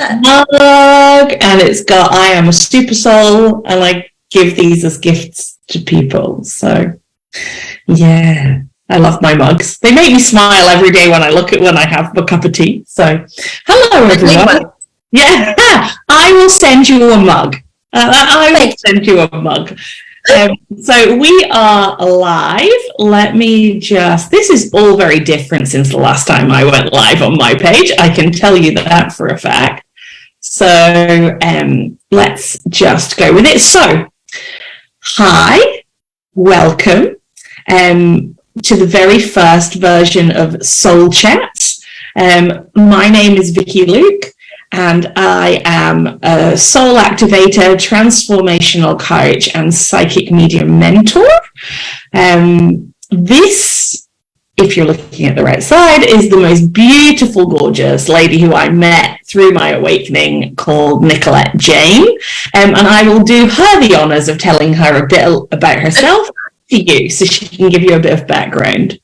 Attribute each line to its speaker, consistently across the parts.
Speaker 1: mug, and it's got "I am a super soul," and I give these as gifts to people. So yeah, I love my mugs. They make me smile every day when I have a cup of tea. So hello everyone. Yeah, I will send you a mug. I will send you a mug. So we are live. This is all very different since the last time I went live on my page. I can tell you that for a fact. So let's just go with it. So, hi, welcome to the very first version of Soul Chats. My name is Vikki Luke, and I am a soul activator, transformational coach, and psychic medium mentor. This, if you're looking at the right side, is the most beautiful, gorgeous lady who I met through my awakening called Nicolette Jane. And I will do her the honors of telling her a bit about herself to you so she can give you a bit of background.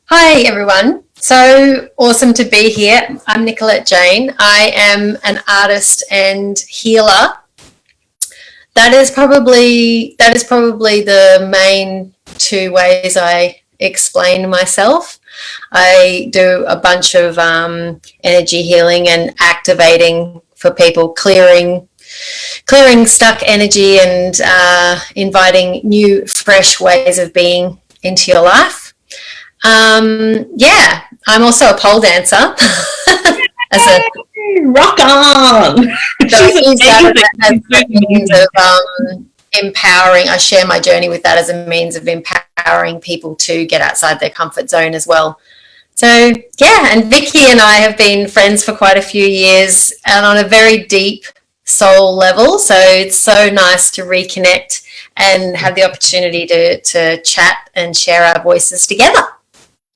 Speaker 2: Hi, everyone. So awesome to be here. I'm Nicolette Jane. I am an artist and healer. That is probably the main two ways I explain myself. I do a bunch of energy healing and activating for people, clearing stuck energy and inviting new, fresh ways of being into your life. I'm also a pole dancer.
Speaker 1: Rock on!
Speaker 2: So I use that as a means of empowering. I share my journey with that as a means of empowering people to get outside their comfort zone as well. So yeah, and Vikki and I have been friends for quite a few years and on a very deep soul level. So it's so nice to reconnect and have the opportunity to chat and share our voices together.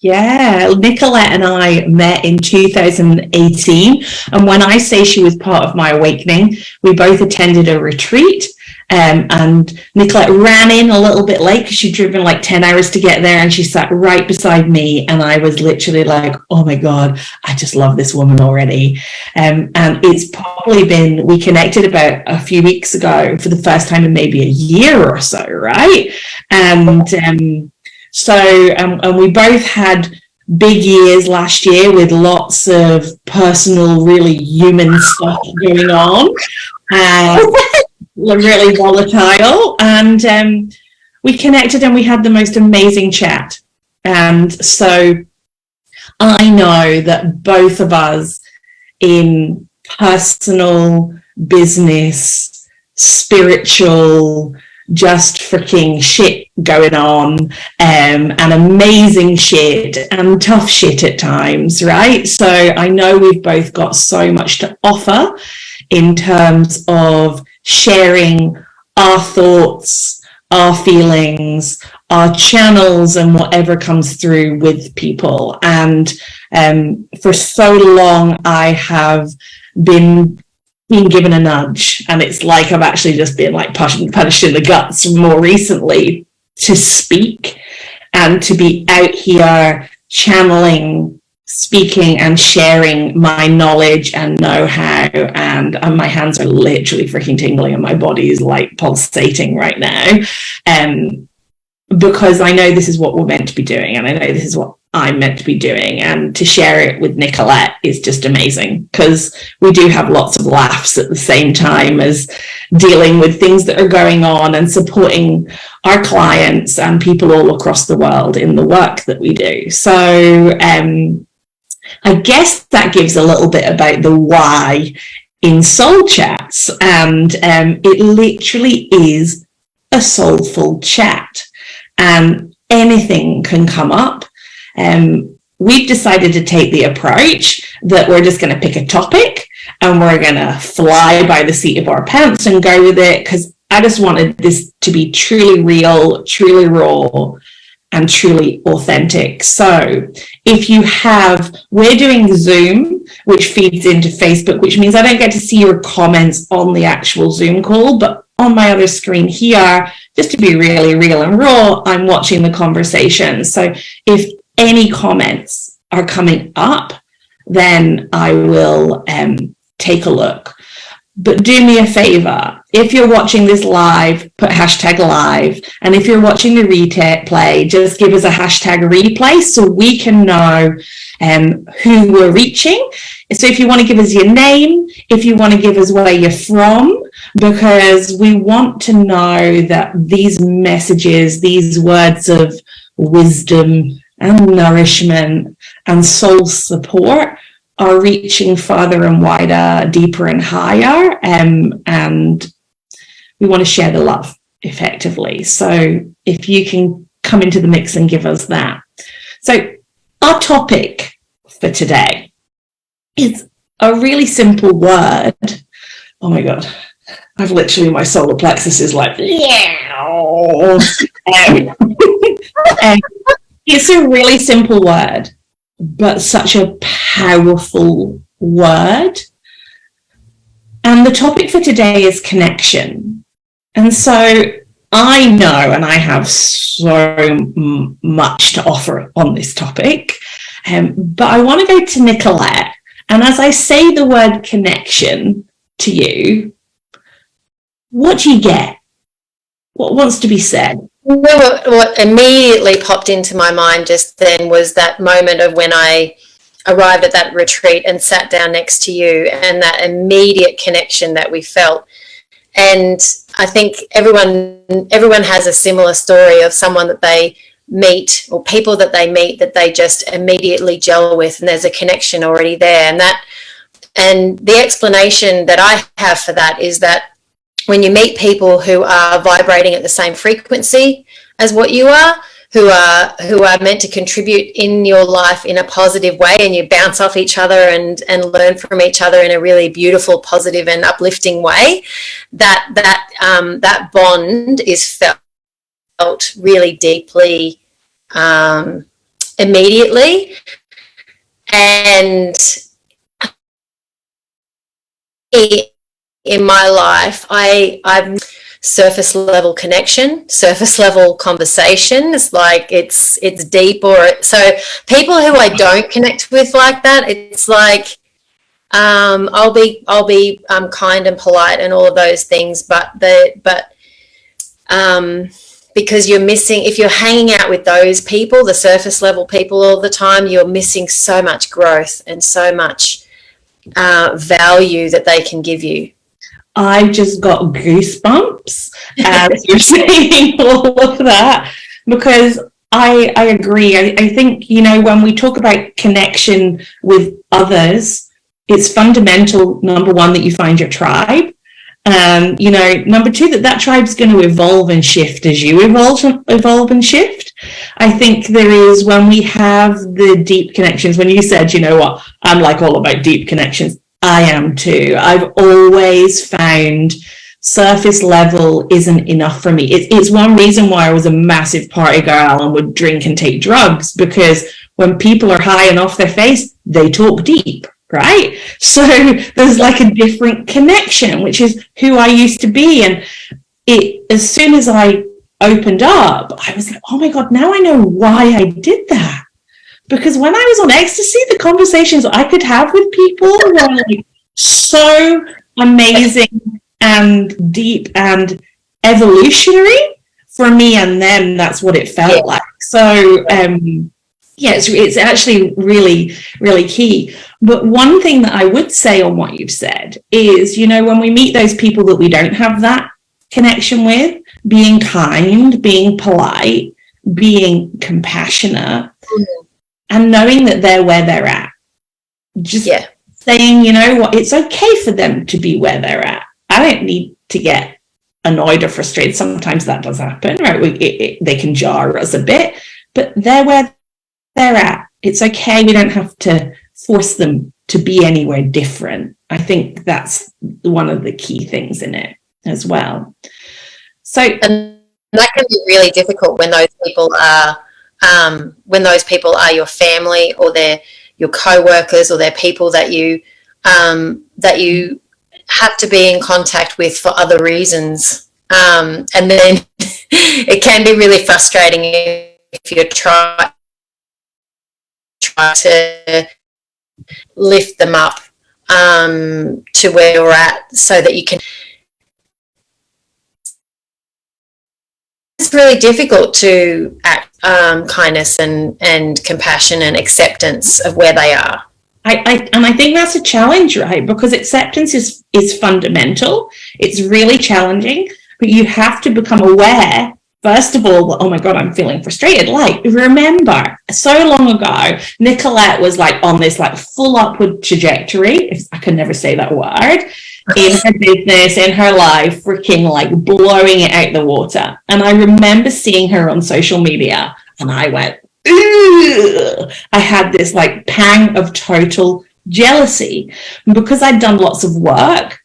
Speaker 1: Yeah, Nicolette and I met in 2018, and when I say she was part of my awakening, we both attended a retreat, and Nicolette ran in a little bit late because she'd driven like 10 hours to get there, and she sat right beside me, and I was literally like, oh my God, I just love this woman already. And it's probably been, we connected about a few weeks ago for the first time in maybe a year or so, right? And we both had big years last year with lots of personal, really human stuff going on, really volatile. And we connected and we had the most amazing chat. And so I know that both of us in personal, business, spiritual, just freaking shit going on, and amazing shit and tough shit at times, right? So I know we've both got so much to offer in terms of sharing our thoughts, our feelings, our channels, and whatever comes through with people. And for so long I have been given a nudge, and it's like I've actually just been like punched in the guts more recently to speak and to be out here channeling, speaking and sharing my knowledge and know-how, and my hands are literally freaking tingling and my body is like pulsating right now, because I know this is what we're meant to be doing, and I know this is what I'm meant to be doing, and to share it with Nicolette is just amazing because we do have lots of laughs at the same time as dealing with things that are going on and supporting our clients and people all across the world in the work that we do. So I guess that gives a little bit about the why in Soul Chats, and it literally is a soulful chat, and anything can come up. We've decided to take the approach that we're just going to pick a topic and we're going to fly by the seat of our pants and go with it, because I just wanted this to be truly real, truly raw, and truly authentic. So we're doing Zoom, which feeds into Facebook, which means I don't get to see your comments on the actual Zoom call, but on my other screen here, just to be really real and raw, I'm watching the conversation. So if any comments are coming up, then I will take a look. But do me a favor, if you're watching this live, put hashtag live. And if you're watching the replay, just give us a hashtag replay so we can know who we're reaching. So if you want to give us your name, if you want to give us where you're from, because we want to know that these messages, these words of wisdom and nourishment and soul support are reaching further and wider, deeper and higher, and we want to share the love effectively. So if you can come into the mix and give us that. So our topic for today is a really simple word. Oh my God, I've literally, my solar plexus is like, yeah. It's a really simple word, but such a powerful word. And the topic for today is connection. And so I know, and I have so much to offer on this topic, but I want to go to Nicolette. And as I say the word connection to you, what do you get? What wants to be said?
Speaker 2: What immediately popped into my mind just then was that moment of when I arrived at that retreat and sat down next to you, and that immediate connection that we felt. And I think everyone has a similar story of someone that they meet, or people that they meet that they just immediately gel with, and there's a connection already there. And the explanation that I have for that is that when you meet people who are vibrating at the same frequency as what you are, who are meant to contribute in your life in a positive way, and you bounce off each other and learn from each other in a really beautiful, positive and uplifting way, that bond is felt really deeply immediately. And in my life, I've surface level connection, surface level conversation. It's like it's deep, so people who I don't connect with like that, it's like I'll be kind and polite and all of those things, but because you're missing, if you're hanging out with those people, the surface level people all the time, you're missing so much growth and so much value that they can give you.
Speaker 1: I just got goosebumps as you're saying all of that, because I agree. I think, when we talk about connection with others, it's fundamental, number one, that you find your tribe. Number two, that tribe's going to evolve and shift as you evolve and shift. I think there is, when we have the deep connections, when you said, you know what, I'm like all about deep connections, I am too. I've always found surface level isn't enough for me. It's one reason why I was a massive party girl and would drink and take drugs, because when people are high and off their face, they talk deep, right? So there's like a different connection, which is who I used to be. And as soon as I opened up, I was like, oh my God, now I know why I did that. Because when I was on ecstasy, the conversations I could have with people were like so amazing and deep and evolutionary for me and them. That's what it felt like. So, it's actually really, really key. But one thing that I would say on what you've said is, when we meet those people that we don't have that connection with, being kind, being polite, being compassionate, and knowing that they're where they're at. Just saying, you know what, it's okay for them to be where they're at. I don't need to get annoyed or frustrated. Sometimes that does happen, right? They can jar us a bit, but they're where they're at. It's okay. We don't have to force them to be anywhere different. I think that's one of the key things in it as well. So,
Speaker 2: and that can be really difficult when those people are your family, or they're your co-workers, or they're people that you have to be in contact with for other reasons. And then it can be really frustrating if you try to lift them up to where we're at, so that you can. It's really difficult to act kindness and compassion and acceptance of where they are.
Speaker 1: I think that's a challenge, right? Because acceptance is fundamental. It's really challenging, but you have to become aware, first of all, oh my God, I'm feeling frustrated. Like, remember, so long ago, Nicolette was like on this like full upward trajectory, if I can never say that word, in her business, in her life, freaking like blowing it out the water. And I remember seeing her on social media and I went, ugh. I had this like pang of total jealousy because I'd done lots of work,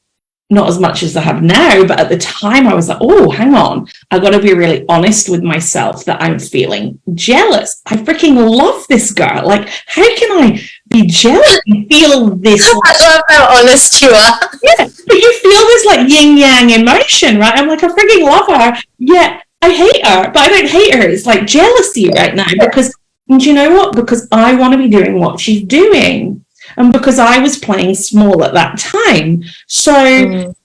Speaker 1: not as much as I have now, but at the time I was like, oh, hang on, I got to be really honest with myself that I'm feeling jealous. I freaking love this girl. Like, how can I be jealous and feel this?
Speaker 2: I love how honest you are.
Speaker 1: Yeah, but you feel this like yin yang emotion, right? I'm like, I freaking love her. Yeah, I hate her, but I don't hate her. It's like jealousy right now because, and you know what? Because I want to be doing what she's doing. And because I was playing small at that time. So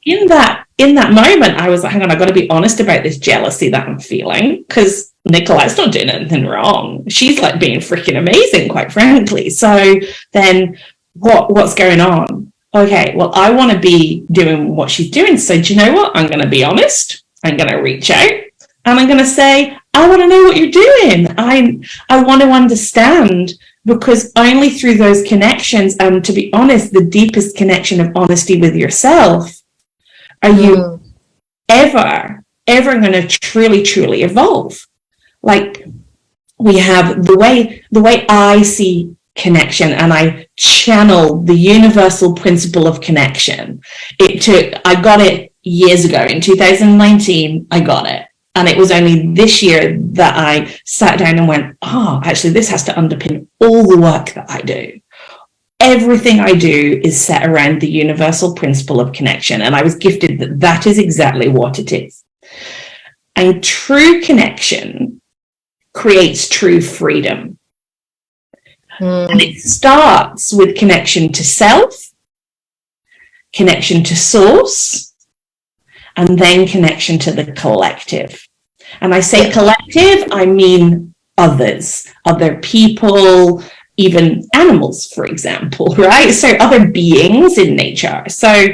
Speaker 1: in that moment, I was like, hang on, I've got to be honest about this jealousy that I'm feeling, because Nicolette's not doing anything wrong. She's like being freaking amazing, quite frankly. So then what's going on? Okay, well, I want to be doing what she's doing. So do you know what? I'm going to be honest. I'm going to reach out and I'm going to say, I want to know what you're doing. I want to understand. Because only through those connections, and to be honest, the deepest connection of honesty with yourself, are you ever going to truly evolve. Like, we have the way I see connection, and I channel the universal principle of connection. I got it years ago. In 2019, I got it. And it was only this year that I sat down and went, oh, actually, this has to underpin all the work that I do. Everything I do is set around the universal principle of connection. And I was gifted that is exactly what it is. And true connection creates true freedom. And it starts with connection to self, connection to source, and then connection to the collective. And I say collective, I mean others, other people, even animals, for example, right? So other beings in nature. So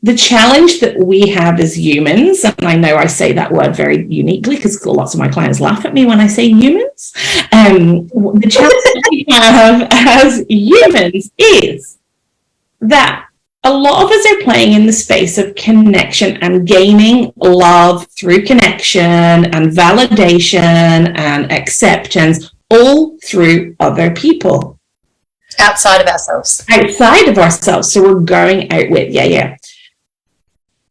Speaker 1: the challenge that we have as humans, and I know I say that word very uniquely because lots of my clients laugh at me when I say humans. The challenge that we have as humans is that a lot of us are playing in the space of connection and gaining love through connection and validation and acceptance, all through other people.
Speaker 2: Outside of ourselves.
Speaker 1: Outside of ourselves. So we're going out with,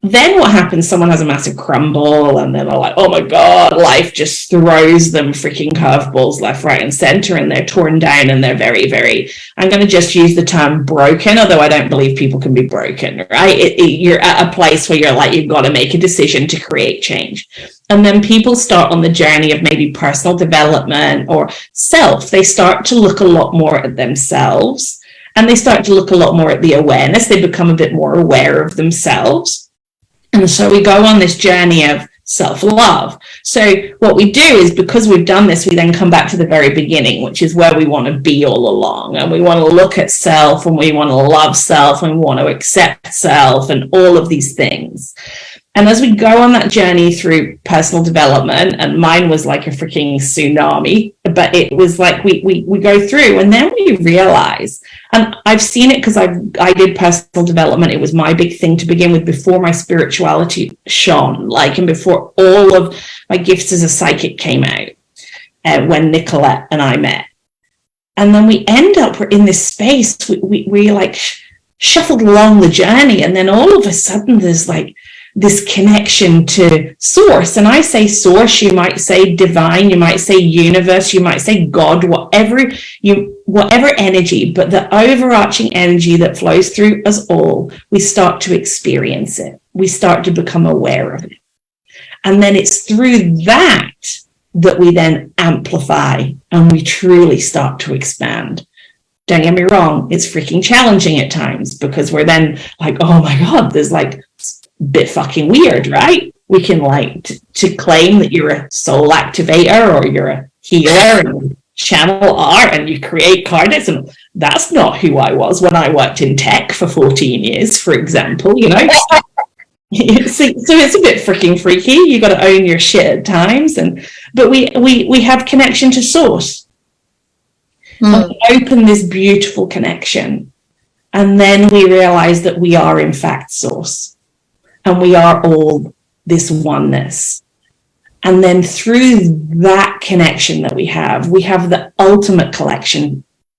Speaker 1: Then what happens? Someone has a massive crumble and then they're like, oh my God, life just throws them freaking curveballs left, right, and center, and they're torn down and they're very, very, I'm going to just use the term broken, although I don't believe people can be broken, right? You're at a place where you're like, you've got to make a decision to create change. And then people start on the journey of maybe personal development or self. They start to look a lot more at themselves and they start to look a lot more at the awareness. They become a bit more aware of themselves. And so we go on this journey of self-love. So what we do is, because we've done this, we then come back to the very beginning, which is where we want to be all along. And we want to look at self, and we want to love self, and we want to accept self, and all of these things. And as we go on that journey through personal development, and mine was like a freaking tsunami, but it was like we go through, and then we realize, and I've seen it because I did personal development. It was my big thing to begin with before my spirituality shone, like, and before all of my gifts as a psychic came out, when Nicolette and I met. And then we end up in this space, we like shuffled along the journey, and then all of a sudden there's like this connection to source. And I say source, you might say divine, you might say universe, you might say God, whatever energy, but the overarching energy that flows through us all, we start to experience it. We start to become aware of it. And then it's through that we then amplify and we truly start to expand. don't get me wrong, it's freaking challenging at times, because we're then like, oh my God, there's like a bit fucking weird, right? We can like to claim that you're a soul activator or you're a healer and channel art and you create card decks, and that's not who I was when I worked in tech for 14 years, for example, you know. So it's a bit freaking freaky. You got to own your shit at times, but we have connection to source. And we open this beautiful connection, and then we realize that we are in fact source, and we are all this oneness. And then through that connection that we have the ultimate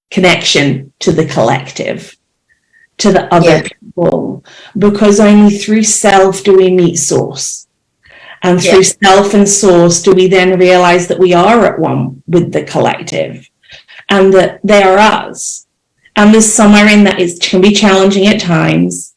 Speaker 1: connection to the collective, to the other people, because only through self do we meet source. And through self and source do we then realize that we are at one with the collective, and that they are us. And there's somewhere in that it can be challenging at times,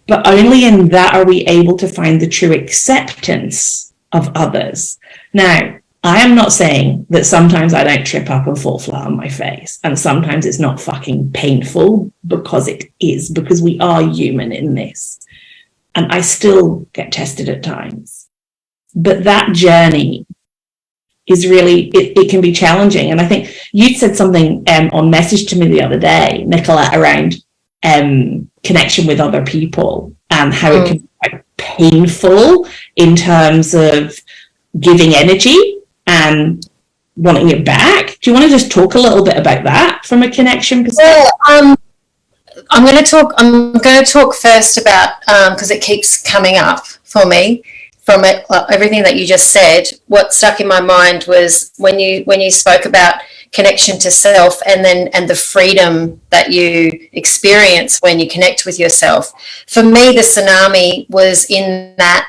Speaker 1: but only in that are we able to find the true acceptance of others. Now, I am not saying that sometimes I don't trip up and fall flat on my face, and sometimes it's not fucking painful, because it is, because we are human in this. And I still get tested at times. But that journey is really, it can be challenging. And I think you said something on message to me the other day, Nicolette, around connection with other people, and how it can be quite painful in terms of giving energy and wanting it back. Do you want to just talk a little bit about that from a connection perspective?
Speaker 2: Well, I'm going to talk first about, because it keeps coming up for me from everything that you just said. What stuck in my mind was when you spoke about connection to self, and the freedom that you experience when you connect with yourself. For me, the tsunami was in that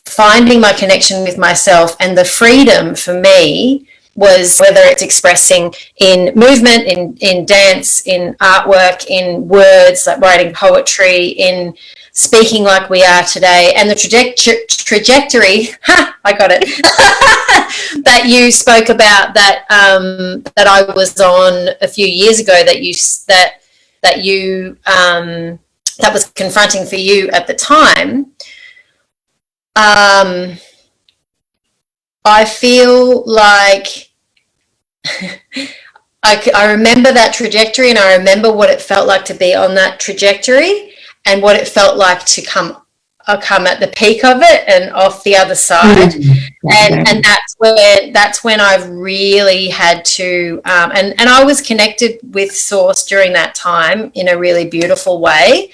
Speaker 2: finding my connection with myself, and the freedom for me was whether it's expressing in movement, in dance, in artwork, in words, like writing poetry, in speaking like we are today, and the trajectory I got it that you spoke about, that I was on a few years ago, that was confronting for you at the time. I feel like I remember that trajectory, and I remember what it felt like to be on that trajectory, and what it felt like to come at the peak of it and off the other side. And that's when I really had to, and I was connected with Source during that time in a really beautiful way.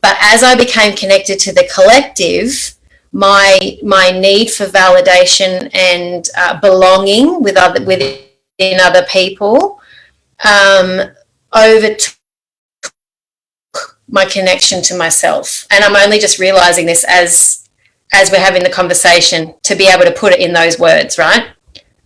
Speaker 2: But as I became connected to the collective, my need for validation and belonging within other people overtook my connection to myself. And I'm only just realizing this as we're having the conversation, to be able to put it in those words, right?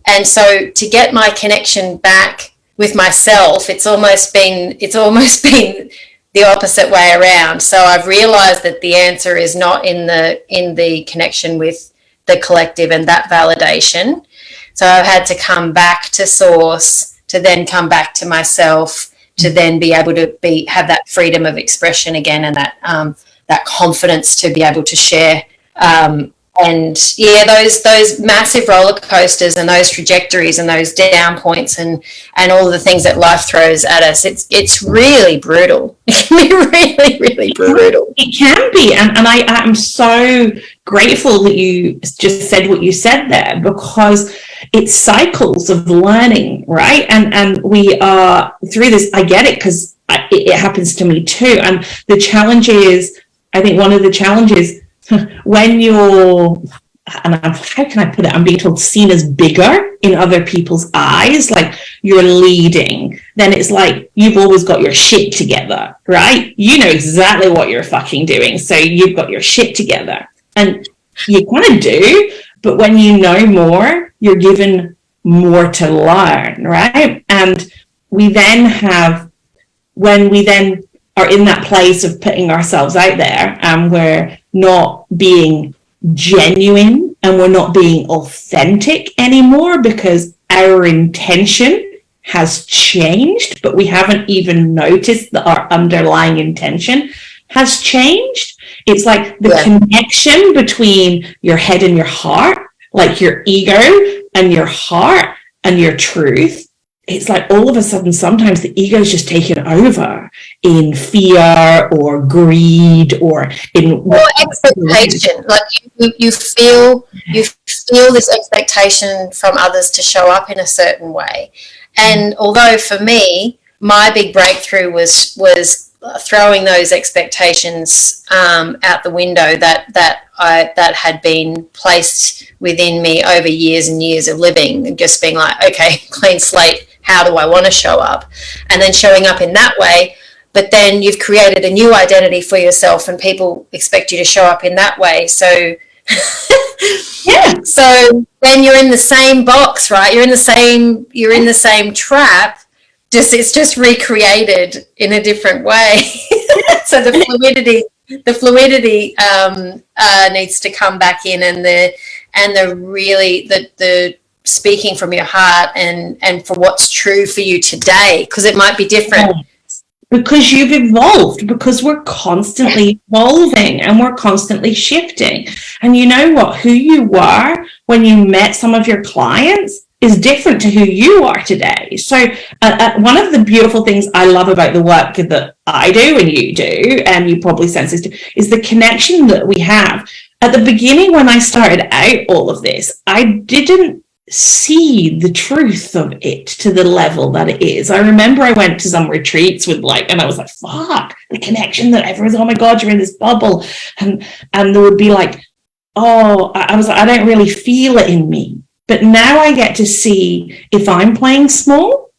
Speaker 2: And so to get my connection back with myself, it's almost been the opposite way around. So I've realized that the answer is not in the connection with the collective and that validation. So I've had to come back to Source, to then come back to myself, to then be able to have that freedom of expression again, and that confidence to be able to share. And yeah, those massive roller coasters and those trajectories and those down points and all the things that life throws at us, it's really brutal. It can be really, really brutal.
Speaker 1: It can be, and I am so grateful that you just said what you said there, because it's cycles of learning, right? And we are through this. I get it, because it happens to me too. And the challenge is, I think one of the challenges when you're, and how can I put it? I'm being told seen as bigger in other people's eyes, like you're leading, then it's like you've always got your shit together, right? You know exactly what you're fucking doing. So you've got your shit together, and you kind of do, but when you know more, you're given more to learn, right? And when we then are in that place of putting ourselves out there, and we're not being genuine and we're not being authentic anymore because our intention has changed, but we haven't even noticed that our underlying intention has changed. It's like the connection between your head and your heart, like your ego and your heart and your truth. It's like all of a sudden, sometimes the ego is just taken over in fear or greed or in
Speaker 2: expectation. Like you feel this expectation from others to show up in a certain way. And although for me, my big breakthrough was throwing those expectations out the window that had been placed within me over years and years of living, and just being like, okay, clean slate. How do I want to show up? And then showing up in that way, but then you've created a new identity for yourself and people expect you to show up in that way. So yeah. So then you're in the same box, right? You're in the same trap. It's just recreated in a different way. So the fluidity needs to come back in, and the speaking from your heart and for what's true for you today, because it might be different.
Speaker 1: Because you've evolved, because we're constantly evolving and we're constantly shifting. And you know what? Who you were when you met some of your clients is different to who you are today. So one of the beautiful things I love about the work that I do and you do, and you probably sense this too, is the connection that we have. At the beginning, when I started out all of this, I didn't see the truth of it to the level that it is. I remember I went to some retreats with and I was like, fuck, the connection that everyone's, oh my God, you're in this bubble. And there would be like, oh, I was like, I don't really feel it in me. But now I get to see if I'm playing small.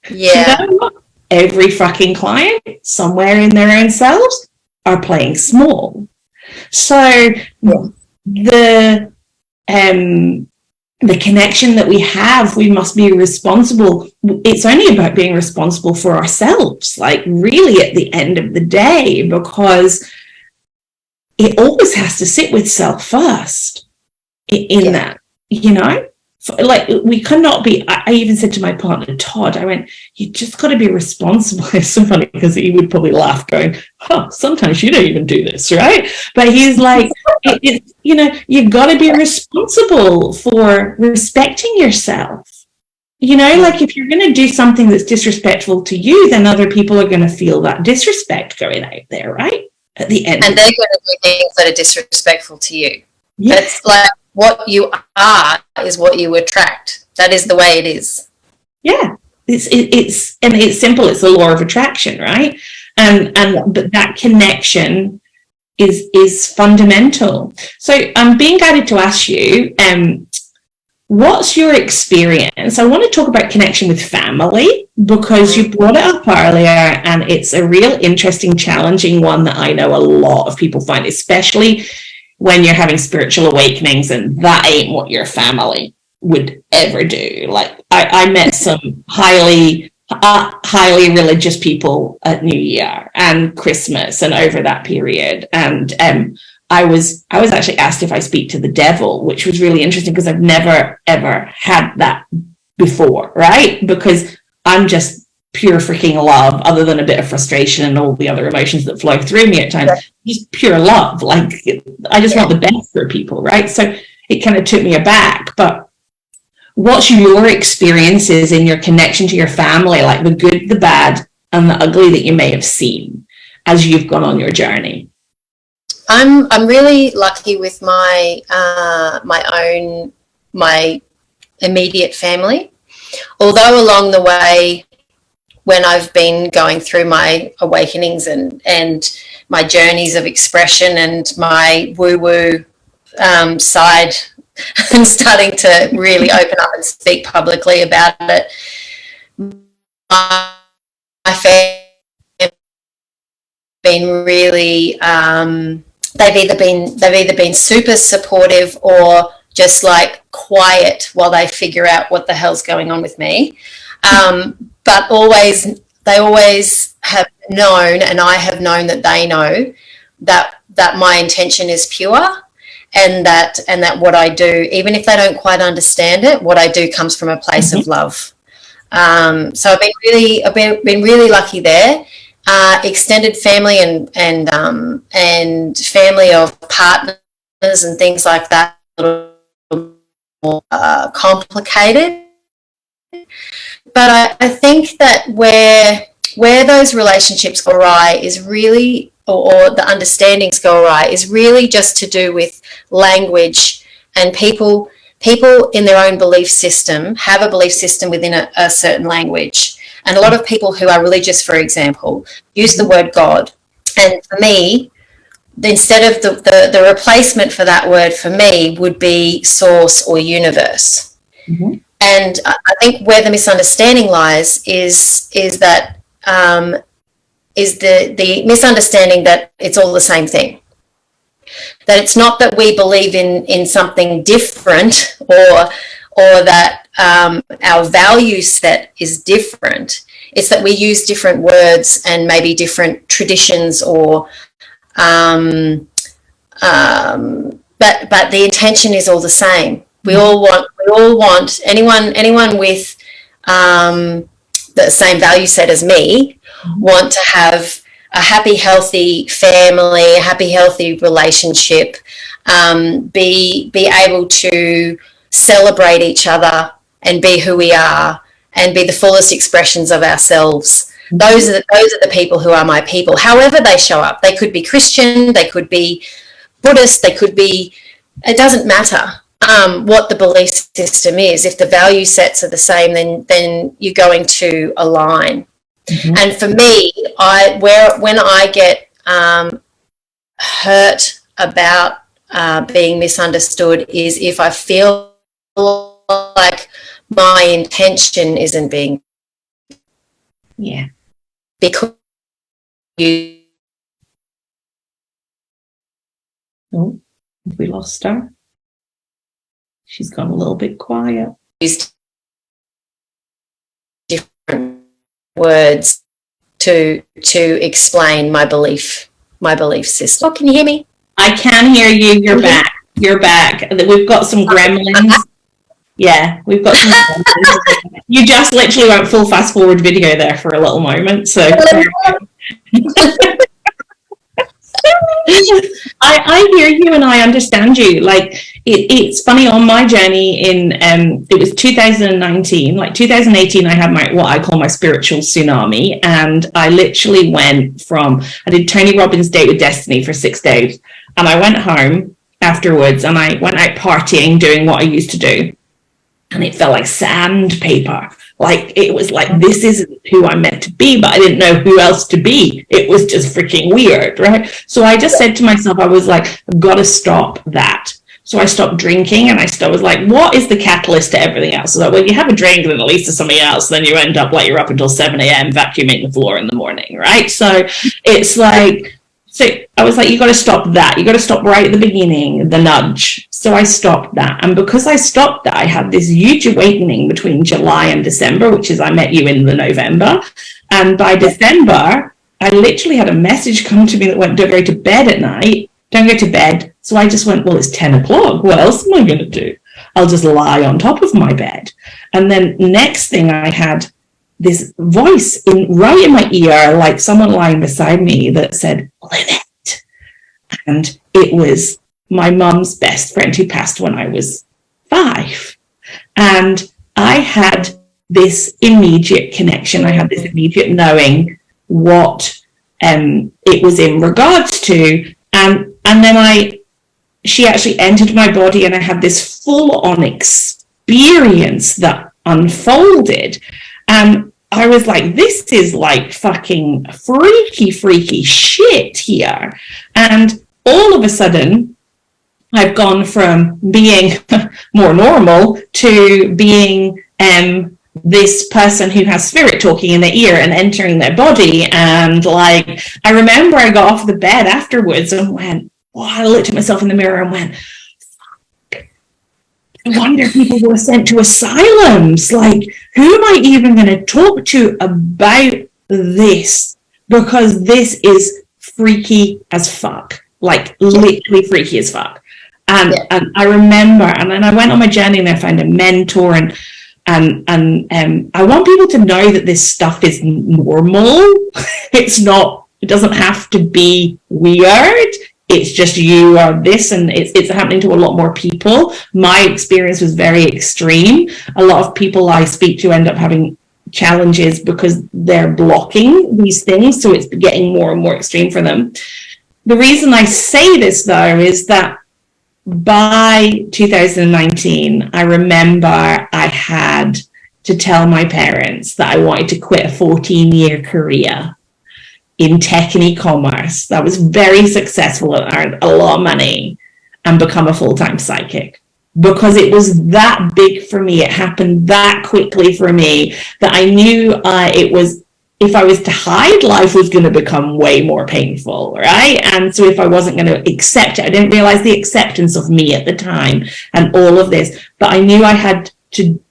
Speaker 2: Yeah.
Speaker 1: You know what? Every fucking client somewhere in their own selves are playing small. So the connection that we have, we must be responsible. It's only about being responsible for ourselves, like really at the end of the day, because it always has to sit with self first in that, you know, like we cannot be. I even said to my partner, Todd, I went, you just got to be responsible. It's so funny because he would probably laugh going, oh, sometimes you don't even do this, right? But he's like, you know, you've got to be responsible for respecting yourself. You know, like if you're going to do something that's disrespectful to you, then other people are going to feel that disrespect going out there, right? At the end.
Speaker 2: And they're going to do things that are disrespectful to you.
Speaker 1: Yeah.
Speaker 2: That's like what you are is what you attract. That is the way it is.
Speaker 1: Yeah. It's simple. It's the law of attraction, right? But that connection is fundamental. So I'm being guided to ask you, what's your experience? I want to talk about connection with family because you brought it up earlier, and it's a real interesting, challenging one that I know a lot of people find, especially when you're having spiritual awakenings and that ain't what your family would ever do. Like I met some highly religious people at New Year and Christmas and over that period, and I was actually asked if I speak to the devil, which was really interesting because I've never ever had that before, right? Because I'm just pure freaking love, other than a bit of frustration and all the other emotions that flow through me at times. Just pure love. Like I just want the best for people, right? So it kind of took me aback. But what's your experiences in your connection to your family, like the good, the bad, and the ugly that you may have seen as you've gone on your journey?
Speaker 2: I'm really lucky with my immediate family. Although along the way, when I've been going through my awakenings and my journeys of expression and my woo-woo side and starting to really open up and speak publicly about it, my family have been really they've either been super supportive or just like quiet while they figure out what the hell's going on with me. But they always have known, and I have known that they know that my intention is pure, that what I do, even if they don't quite understand it, what I do comes from a place of love. So I've been really lucky there. Extended family and family of partners and things like that, a little more complicated. But I think that where those relationships go awry is really, or the understandings go awry, is really just to do with language, and people in their own belief system have a belief system within a certain language. And a lot of people who are religious, for example, use the word God. And for me, instead of the replacement for that word for me would be source or universe. Mm-hmm. And I think where the misunderstanding lies is that is the misunderstanding that it's all the same thing. That it's not that we believe in something different, or that our value set is different. It's that we use different words and maybe different traditions, or but the intention is all the same. We all want anyone with the same value set as me want to have a happy, healthy family, a happy, healthy relationship, be able to celebrate each other and be who we are and be the fullest expressions of ourselves. Those are the people who are my people, however they show up. They could be Christian, they could be Buddhist, they could be, it doesn't matter what the belief system is. If the value sets are the same, then you're going to align. Mm-hmm. And for me, when I get hurt about being misunderstood is if I feel like my intention isn't being, because you.
Speaker 1: Oh, have we lost her? She's gone a little bit quiet.
Speaker 2: Used different words to explain my belief system. Oh, can you hear me?
Speaker 1: I can hear you. You're back. You're back. We've got some gremlins. Yeah, we've got some gremlins. You just literally went full fast forward video there for a little moment. So I hear you and I understand you. Like it's funny, on my journey in it was 2019, like 2018 I had what I call my spiritual tsunami, and I literally went from, I did Tony Robbins' Date with Destiny for 6 days, and I went home afterwards and I went out partying, doing what I used to do, and it felt like sandpaper. Like it was like, this isn't who I'm meant to be, but I didn't know who else to be. It was just freaking weird, right? So I just said to myself, I was like, I've got to stop that. So I stopped drinking, and I was like, what is the catalyst to everything else? So well, you have a drink, then at least there's something else. Then you end up like you're up until 7 a.m. vacuuming the floor in the morning, right? So it's like, so I was like, you got to stop that. You got to stop right at the beginning, the nudge. So I stopped that. And because I stopped that, I had this huge awakening between July and December, which is I met you in the November. And by December, I literally had a message come to me that went, don't go to bed at night. Don't go to bed. So I just went, well, it's 10 o'clock. What else am I going to do? I'll just lie on top of my bed. And then next thing, I had this voice right in my ear, like someone lying beside me, that said, Lynette. And it was my mum's best friend who passed when I was 5. And I had this immediate connection. I had this immediate knowing what it was in regards to. And then she actually entered my body, and I had this full-on experience that unfolded. And I was like, this is like fucking freaky shit here. And all of a sudden, I've gone from being more normal to being this person who has spirit talking in their ear and entering their body. And like, I remember I got off the bed afterwards and went, I looked at myself in the mirror and went, fuck, no wonder people were sent to asylums. Like, who am I even going to talk to about this? Because this is freaky as fuck. Like, literally freaky as fuck. And I remember, and then I went on my journey and I found a mentor, and I want people to know that this stuff is normal. It's not, it doesn't have to be weird. It's just you are this, and it's happening to a lot more people. My experience was very extreme. A lot of people I speak to end up having challenges because they're blocking these things, so it's getting more and more extreme for them. The reason I say this, though, is that by 2019, I remember I had to tell my parents that I wanted to quit a 14-year career in tech and e-commerce that was very successful and earned a lot of money, and become a full-time psychic, because it was that big for me. It happened that quickly for me that I knew it was, if I was to hide, life was going to become way more painful, right? And so if I wasn't going to accept it, I didn't realize the acceptance of me at the time and all of this, but I knew I had to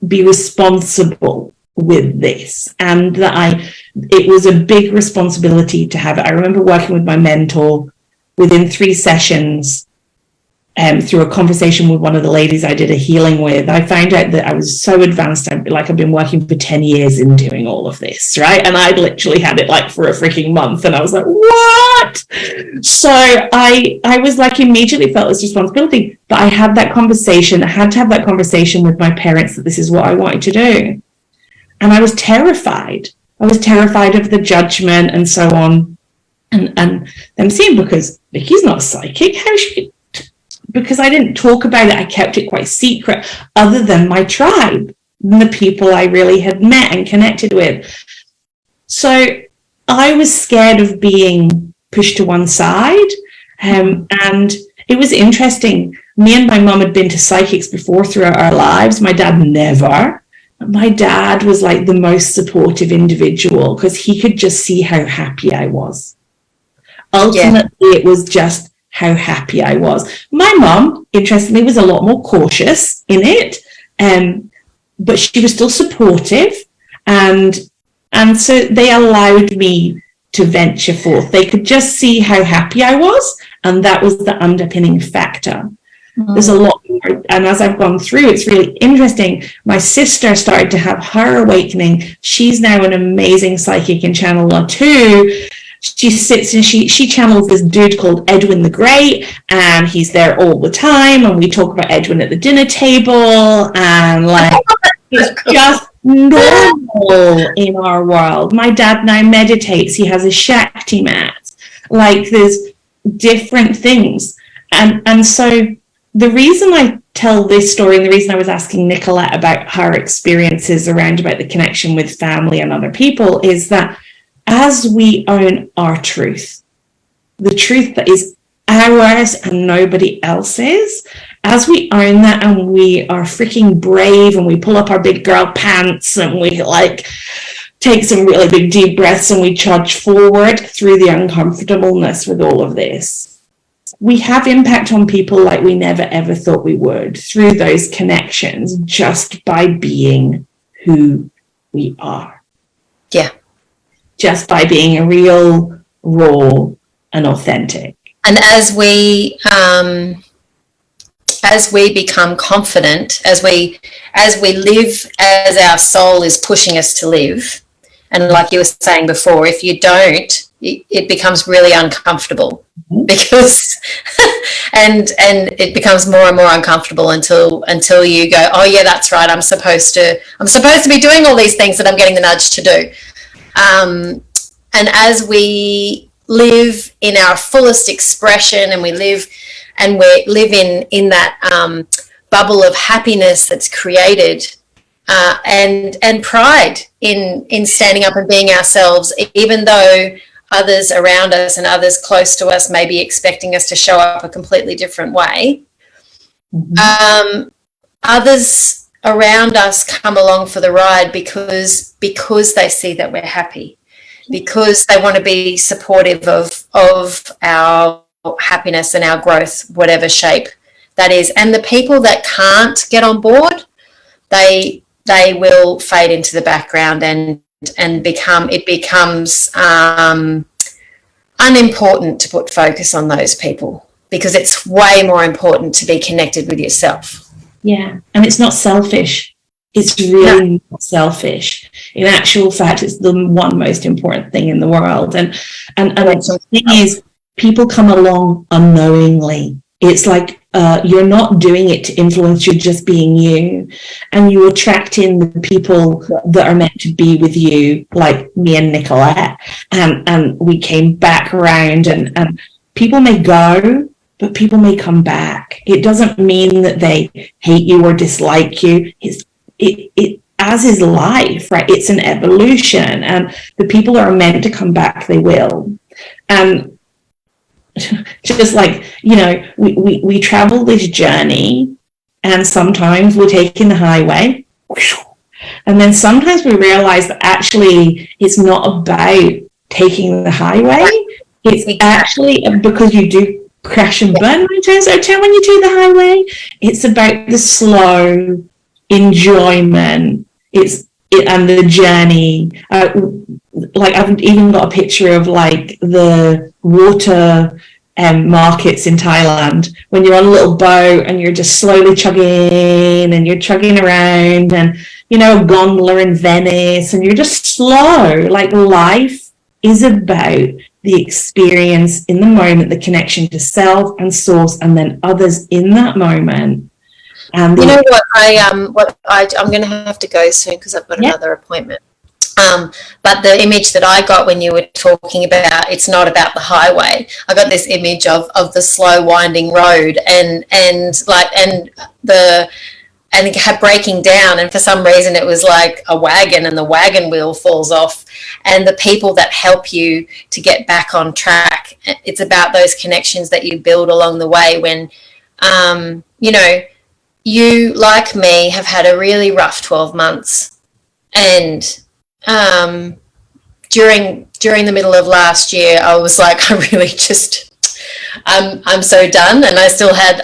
Speaker 1: be responsible with this, and that it was a big responsibility to have it. I remember working with my mentor within 3 sessions. Through a conversation with one of the ladies I did a healing with, I found out that I was so advanced. I've been working for 10 years in doing all of this, right? And I'd literally had it like for a freaking month, and I was like, what? So I was like, immediately felt this responsibility, but I had that conversation. I had to have that conversation with my parents that this is what I wanted to do. And I was terrified. I was terrified of the judgment and so on. And them seeing, because Vikki's not psychic, how she, because I didn't talk about it, I kept it quite secret, other than my tribe and the people I really had met and connected with. So I was scared of being pushed to one side. And it was interesting. Me and my mum had been to psychics before throughout our lives. My dad never. My dad was like the most supportive individual, because he could just see how happy I was. Ultimately, It was just how happy I was. My mum, interestingly, was a lot more cautious in it, but she was still supportive, and so they allowed me to venture forth. They could just see how happy I was, and that was the underpinning factor. There's a lot more, and as I've gone through, it's really interesting. My sister started to have her awakening. She's now an amazing psychic in Channel 2. She sits and she channels this dude called Edwin the Great, and he's there all the time, and we talk about Edwin at the dinner table, and like it's just normal in our world. My dad now meditates. He has a Shakti mat. Like, there's different things, and so the reason I tell this story, and the reason I was asking Nicolette about her experiences around about the connection with family and other people, is that as we own our truth, the truth that is ours and nobody else's, as we own that and we are freaking brave and we pull up our big girl pants and we like take some really big deep breaths and we charge forward through the uncomfortableness with all of this, we have impact on people like we never ever thought we would, through those connections, just by being who we are.
Speaker 2: Yeah.
Speaker 1: Just by being real, raw, and authentic.
Speaker 2: And as we become confident, as we live as our soul is pushing us to live, and like you were saying before, if you don't, it becomes really uncomfortable, because and it becomes more and more uncomfortable until you go, oh yeah, that's right, I'm supposed to be doing all these things that I'm getting the nudge to do. And as we live in our fullest expression, and we live in that bubble of happiness that's created, and pride in standing up and being ourselves, even though others around us and others close to us may be expecting us to show up a completely different way. Others around us come along for the ride because they see that we're happy, because they want to be supportive of our happiness and our growth, whatever shape that is. And the people that can't get on board, they will fade into the background and becomes unimportant to put focus on those people. because it's way more important to be connected with yourself.
Speaker 1: Yeah, and it's not selfish. It's really not selfish. In actual fact, it's the one most important thing in the world. And the thing is, people come along unknowingly. It's like you're not doing it to influence, you're just being you. And you attract in the people that are meant to be with you, like me and Nicolette. And we came back around, and people may go, but people may come back. It doesn't mean that they hate you or dislike you. It as is life, right? It's an evolution, and the people that are meant to come back, they will. And just like, you know, we travel this journey, and sometimes we're taking the highway, and then sometimes we realize that actually it's not about taking the highway. It's actually because you do crash and burn 9 times out of 10 when you do the highway. It's about the slow enjoyment. And the journey. Like, I've even got a picture of like the water markets in Thailand, when you're on a little boat and you're just slowly chugging, and you're chugging around, and, you know, a gondola in Venice, and you're just slow. Like, life is about the experience in the moment, the connection to self and source, and then others in that moment. And
Speaker 2: you know what, I'm going to have to go soon because I've got another appointment. But the image that I got when you were talking about, it's not about the highway. I got this image of the slow winding road and breaking down, and for some reason it was like a wagon, and the wagon wheel falls off, and the people that help you to get back on track. It's about those connections that you build along the way when, you know, you, like me, have had a really rough 12 months, and during the middle of last year, I was like, I really just, I'm so done, and I still had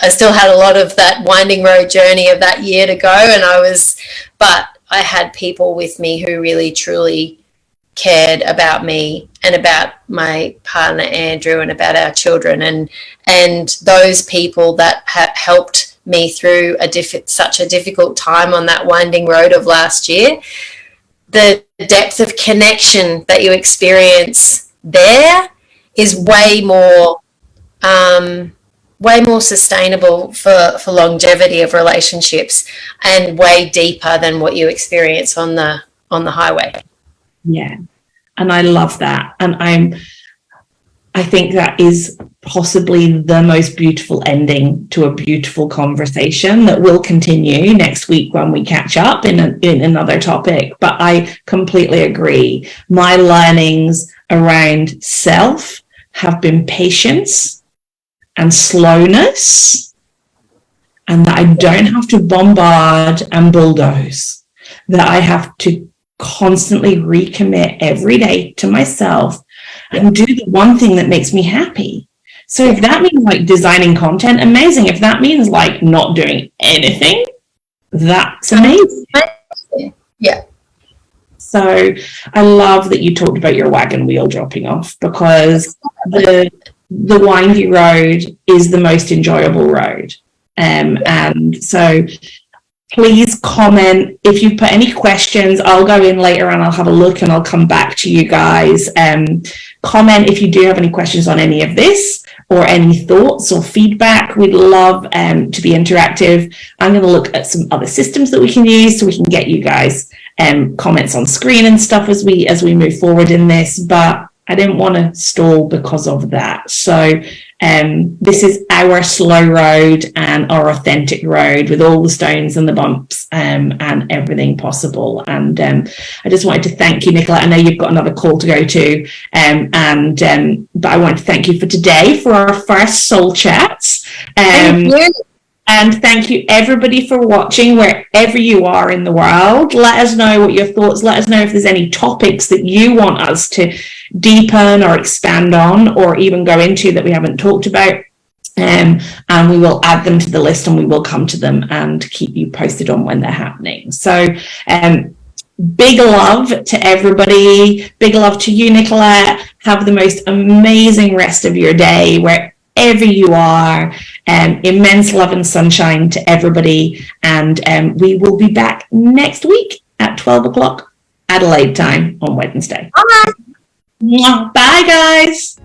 Speaker 2: a lot of that winding road journey of that year to go, but I had people with me who really truly cared about me and about my partner Andrew and about our children, and those people that helped me through such a difficult time on that winding road of last year. The depth of connection that you experience there is way more sustainable for longevity of relationships, and way deeper than what you experience on the highway.
Speaker 1: Yeah, and I love that, and I think that is possibly the most beautiful ending to a beautiful conversation that will continue next week when we catch up in another topic. But I completely agree. My learnings around self have been patience and slowness, and that I don't have to bombard and bulldoze, that I have to constantly recommit every day to myself and do the one thing that makes me happy. So if that means like designing content, amazing. If that means like not doing anything, that's amazing.
Speaker 2: Yeah.
Speaker 1: So I love that you talked about your wagon wheel dropping off, because the windy road is the most enjoyable road. And so please comment if you put any questions. I'll go in later and I'll have a look and I'll come back to you guys. Comment if you do have any questions on any of this or any thoughts or feedback. We'd love to be interactive. I'm going to look at some other systems that we can use so we can get you guys comments on screen and stuff as we move forward in this, but I didn't want to stall because of that. So this is our slow road and our authentic road with all the stones and the bumps and everything possible. And I just wanted to thank you, Nicolette. I know you've got another call to go to, but I want to thank you for today for our first soul chats.
Speaker 2: Thank you.
Speaker 1: And thank you everybody for watching wherever you are in the world. Let us know what your thoughts, let us know if there's any topics that you want us to deepen or expand on or even go into that we haven't talked about. And we will add them to the list and we will come to them and keep you posted on when they're happening. So big love to everybody. Big love to you, Nicolette. Have the most amazing rest of your day wherever wherever you are. Immense love and sunshine to everybody. And we will be back next week at 12 o'clock Adelaide time on Wednesday.
Speaker 2: Bye.
Speaker 1: Bye, guys.